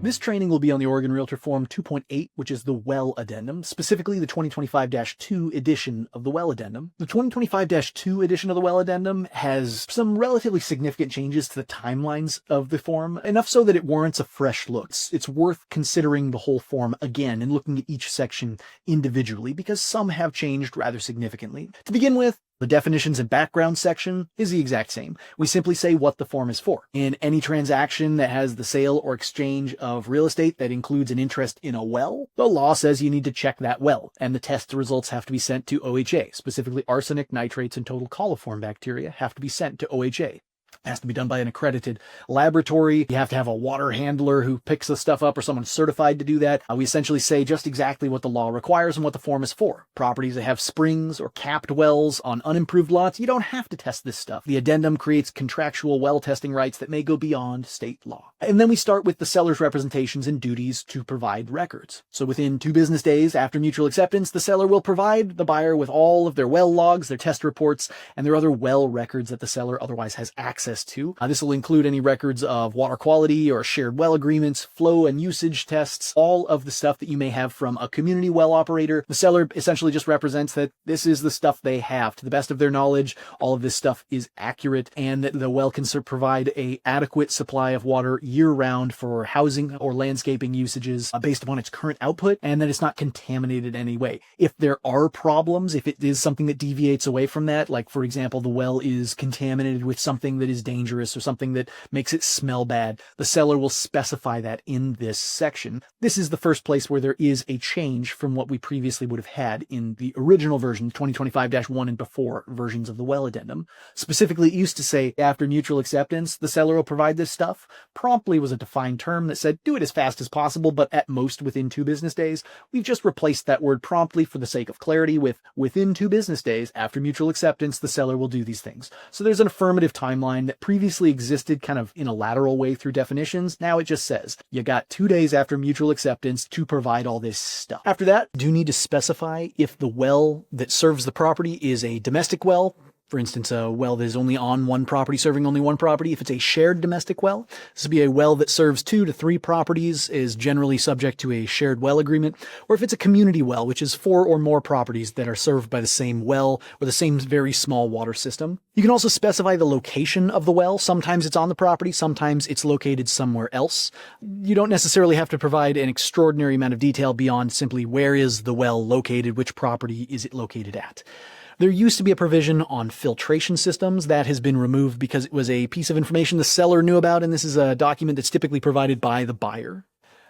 This training will be on the Oregon Realtor Form 2.8, which is the Well Addendum, specifically the 2025-2 edition of the Well Addendum. The 2025-2 edition of the Well Addendum has some relatively significant changes to the timelines of the form, enough so that it warrants a fresh look. It's worth considering the whole form again and looking at each section individually because some have changed rather significantly. To begin with, the definitions and background section is the exact same. We simply say what the form is for. In any transaction that has the sale or exchange of real estate that includes an interest in a well, the law says you need to check that well, and the test results have to be sent to OHA. Specifically, arsenic, nitrates, and total coliform bacteria have to be sent to OHA. It has to be done by an accredited laboratory. You have to have a water handler who picks the stuff up or someone certified to do that. We essentially say just exactly what the law requires and what the form is for. Properties that have springs or capped wells on unimproved lots, you don't have to test this stuff. The addendum creates contractual well testing rights that may go beyond state law. And then we start with the seller's representations and duties to provide records. So within 2 business days after mutual acceptance, the seller will provide the buyer with all of their well logs, their test reports, and their other well records that the seller otherwise has access to. This will include any records of water quality or shared well agreements, flow and usage tests, all of the stuff that you may have from a community well operator. The seller essentially just represents that this is the stuff they have. To the best of their knowledge, all of this stuff is accurate and that the well can provide an adequate supply of water year-round for housing or landscaping usages based upon its current output, and that it's not contaminated in any way. If there are problems, if it is something that deviates away from that, like for example, the well is contaminated with something that is dangerous or something that makes it smell bad, the seller will specify that in this section. This is the first place where there is a change from what we previously would have had in the original version, 2025-1 and before versions of the Well Addendum. Specifically, it used to say after mutual acceptance, the seller will provide this stuff. Promptly was a defined term that said do it as fast as possible, but at most within 2 business days. We've just replaced that word promptly for the sake of clarity with within 2 business days after mutual acceptance, the seller will do these things. So there's an affirmative timeline that previously existed kind of in a lateral way through definitions. Now it just says you got 2 days after mutual acceptance to provide all this stuff. After that, do need to specify if the well that serves the property is a domestic well. For instance, a well that is only on one property, serving only one property. If it's a shared domestic well, this would be a well that serves 2 to 3 properties, is generally subject to a shared well agreement. Or if it's a community well, which is 4 or more properties that are served by the same well or the same very small water system. You can also specify the location of the well. Sometimes it's on the property, sometimes it's located somewhere else. You don't necessarily have to provide an extraordinary amount of detail beyond simply where is the well located, which property is it located at. There used to be a provision on filtration systems that has been removed because it was a piece of information the seller knew about, and this is a document that's typically provided by the buyer.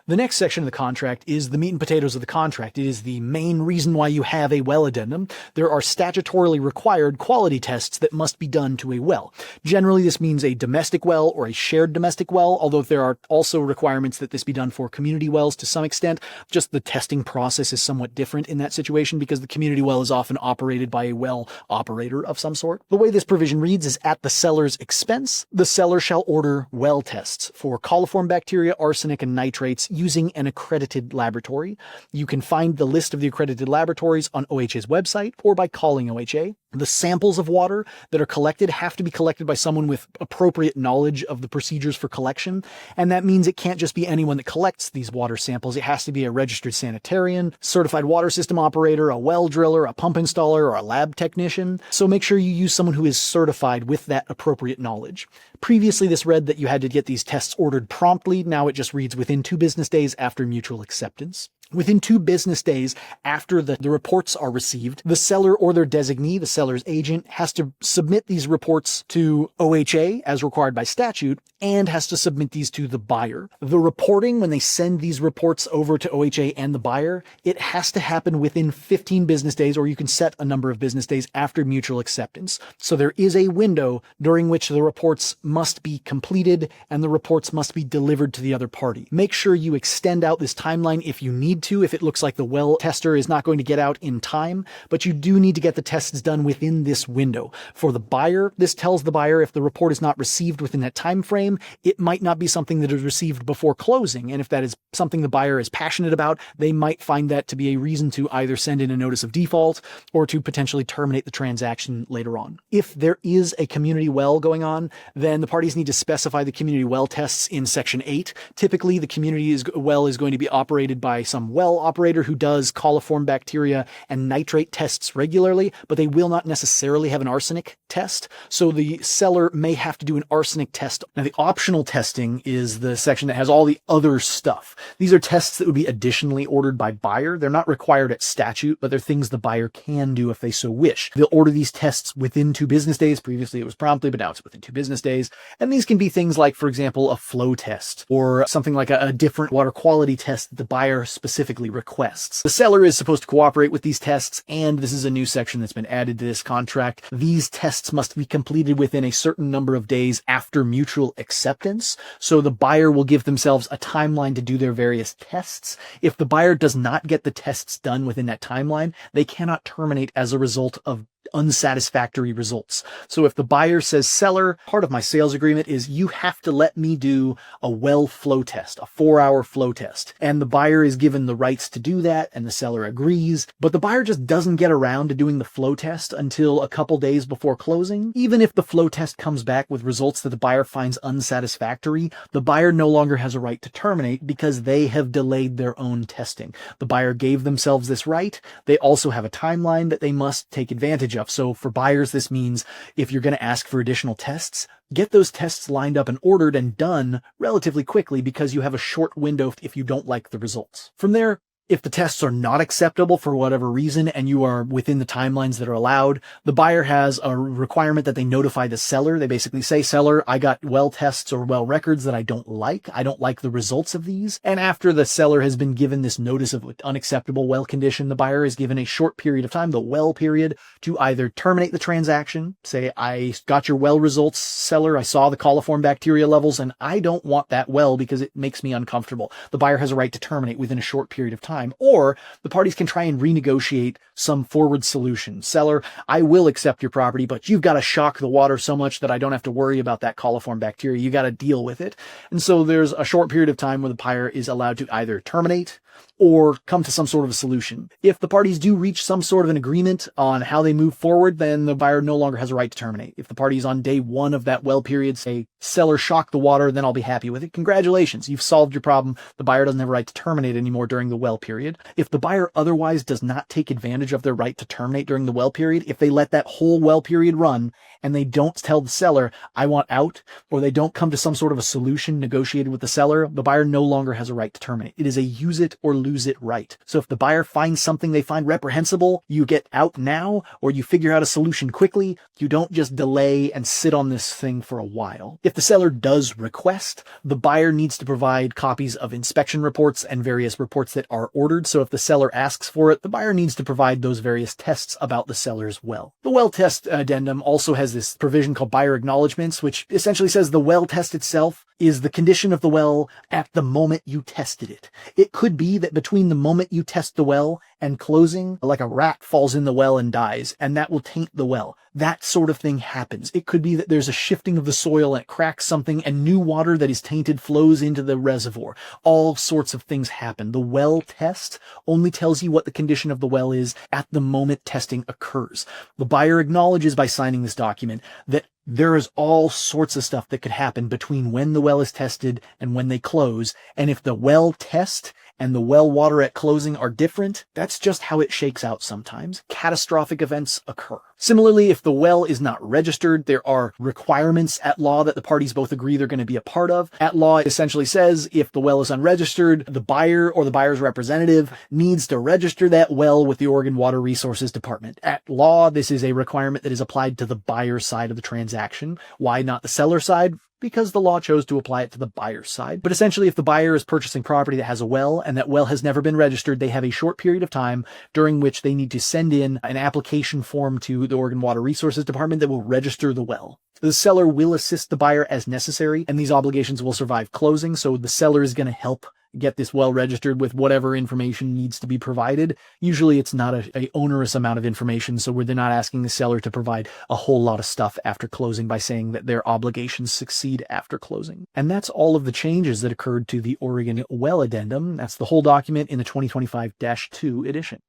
The next section of the contract is the meat and potatoes of the contract. It is the main reason why you have a well addendum. There are statutorily required quality tests that must be done to a well. Generally, this means a domestic well or a shared domestic well, although there are also requirements that this be done for community wells to some extent. Just the testing process is somewhat different in that situation because the community well is often operated by a well operator of some sort. The way this provision reads is at the seller's expense, the seller shall order well tests for coliform bacteria, arsenic, and nitrates using an accredited laboratory. You can find the list of the accredited laboratories on OHA's website or by calling OHA. The samples of water that are collected have to be collected by someone with appropriate knowledge of the procedures for collection, and that means it can't just be anyone that collects these water samples. It has to be a registered sanitarian, certified water system operator, a well driller, a pump installer, or a lab technician. So make sure you use someone who is certified with that appropriate knowledge. Previously, this read that you had to get these tests ordered promptly. Now it just reads within 2 business days after mutual acceptance. Within 2 business days after the reports are received, the seller or their designee, the seller's agent, has to submit these reports to OHA as required by statute and has to submit these to the buyer. The reporting, when they send these reports over to OHA and the buyer, it has to happen within 15 business days, or you can set a number of business days after mutual acceptance. So there is a window during which the reports must be completed and the reports must be delivered to the other party. Make sure you extend out this timeline if you need need to if it looks like the well tester is not going to get out in time, but you do need to get the tests done within this window. For the buyer, this tells the buyer if the report is not received within that time frame, it might not be something that is received before closing, and if that is something the buyer is passionate about, they might find that to be a reason to either send in a notice of default or to potentially terminate the transaction later on. If there is a community well going on, then the parties need to specify the community well tests in Section 8. Typically, the community well is going to be operated by some well operator who does coliform bacteria and nitrate tests regularly, but they will not necessarily have an arsenic test, so the seller may have to do an arsenic test. Now, the optional testing is the section that has all the other stuff. These are tests that would be additionally ordered by buyer. They're not required at statute, but they're things the buyer can do if they so wish. They'll order these tests within 2 business days. Previously, it was promptly, but now it's within 2 business days. And these can be things like, for example, a flow test or something like a different water quality test that the buyer specifically requests. The seller is supposed to cooperate with these tests, and this is a new section that's been added to this contract. These tests must be completed within a certain number of days after mutual acceptance. So the buyer will give themselves a timeline to do their various tests. If the buyer does not get the tests done within that timeline, they cannot terminate as a result of unsatisfactory results. So if the buyer says, seller, part of my sales agreement is you have to let me do a well flow test, a 4-hour flow test, and the buyer is given the rights to do that and the seller agrees, but the buyer just doesn't get around to doing the flow test until a couple days before closing, even if the flow test comes back with results that the buyer finds unsatisfactory, the buyer no longer has a right to terminate because they have delayed their own testing. The buyer gave themselves this right. They also have a timeline that they must take advantage of. So for buyers, this means if you're going to ask for additional tests, get those tests lined up and ordered and done relatively quickly because you have a short window if you don't like the results. From there, if the tests are not acceptable for whatever reason and you are within the timelines that are allowed, the buyer has a requirement that they notify the seller. They basically say, seller, I got well tests or well records that I don't like. I don't like the results of these. And after the seller has been given this notice of unacceptable well condition, the buyer is given a short period of time, the well period, to either terminate the transaction, say, I got your well results, seller, I saw the coliform bacteria levels, and I don't want that well because it makes me uncomfortable. The buyer has a right to terminate within a short period of time. Or the parties can try and renegotiate some forward solution. Seller, I will accept your property, but you've got to shock the water so much that I don't have to worry about that coliform bacteria. You got to deal with it. And so there's a short period of time where the buyer is allowed to either terminate or come to some sort of a solution. If the parties do reach some sort of an agreement on how they move forward, then the buyer no longer has a right to terminate. If the parties on day 1 of that well period say, seller, shock the water, then I'll be happy with it. Congratulations, you've solved your problem. The buyer doesn't have a right to terminate anymore during the well period. If the buyer otherwise does not take advantage of their right to terminate during the well period, if they let that whole well period run and they don't tell the seller, I want out, or they don't come to some sort of a solution negotiated with the seller, the buyer no longer has a right to terminate. It is a use it or lose it right. So if the buyer finds something they find reprehensible, you get out now, or you figure out a solution quickly. You don't just delay and sit on this thing for a while. If the seller does request, the buyer needs to provide copies of inspection reports and various reports that are ordered. So if the seller asks for it, the buyer needs to provide those various tests about the seller's well. The well test addendum also has this provision called buyer acknowledgements, which essentially says the well test itself is the condition of the well at the moment you tested it. It could be that between the moment you test the well and closing, like a rat falls in the well and dies, and that will taint the well. That sort of thing happens. It could be that there's a shifting of the soil and it cracks something and new water that is tainted flows into the reservoir. All sorts of things happen. The well test only tells you what the condition of the well is at the moment testing occurs. The buyer acknowledges by signing this document that there is all sorts of stuff that could happen between when the well is tested and when they close. And if the well test and the well water at closing are different, that's just how it shakes out sometimes. Catastrophic events occur. Similarly, if the well is not registered, there are requirements at law that the parties both agree they're going to be a part of. At law, it essentially says if the well is unregistered, the buyer or the buyer's representative needs to register that well with the Oregon Water Resources Department. At law, this is a requirement that is applied to the buyer side of the transaction. Why not the seller side? Because the law chose to apply it to the buyer's side. But essentially, if the buyer is purchasing property that has a well and that well has never been registered, they have a short period of time during which they need to send in an application form to the Oregon Water Resources Department that will register the well. The seller will assist the buyer as necessary, and these obligations will survive closing, so the seller is going to help get this well registered with whatever information needs to be provided. Usually it's not a onerous amount of information, so they're not asking the seller to provide a whole lot of stuff after closing by saying that their obligations succeed after closing. And that's all of the changes that occurred to the Oregon Well Addendum. That's the whole document in the 2025-2 edition.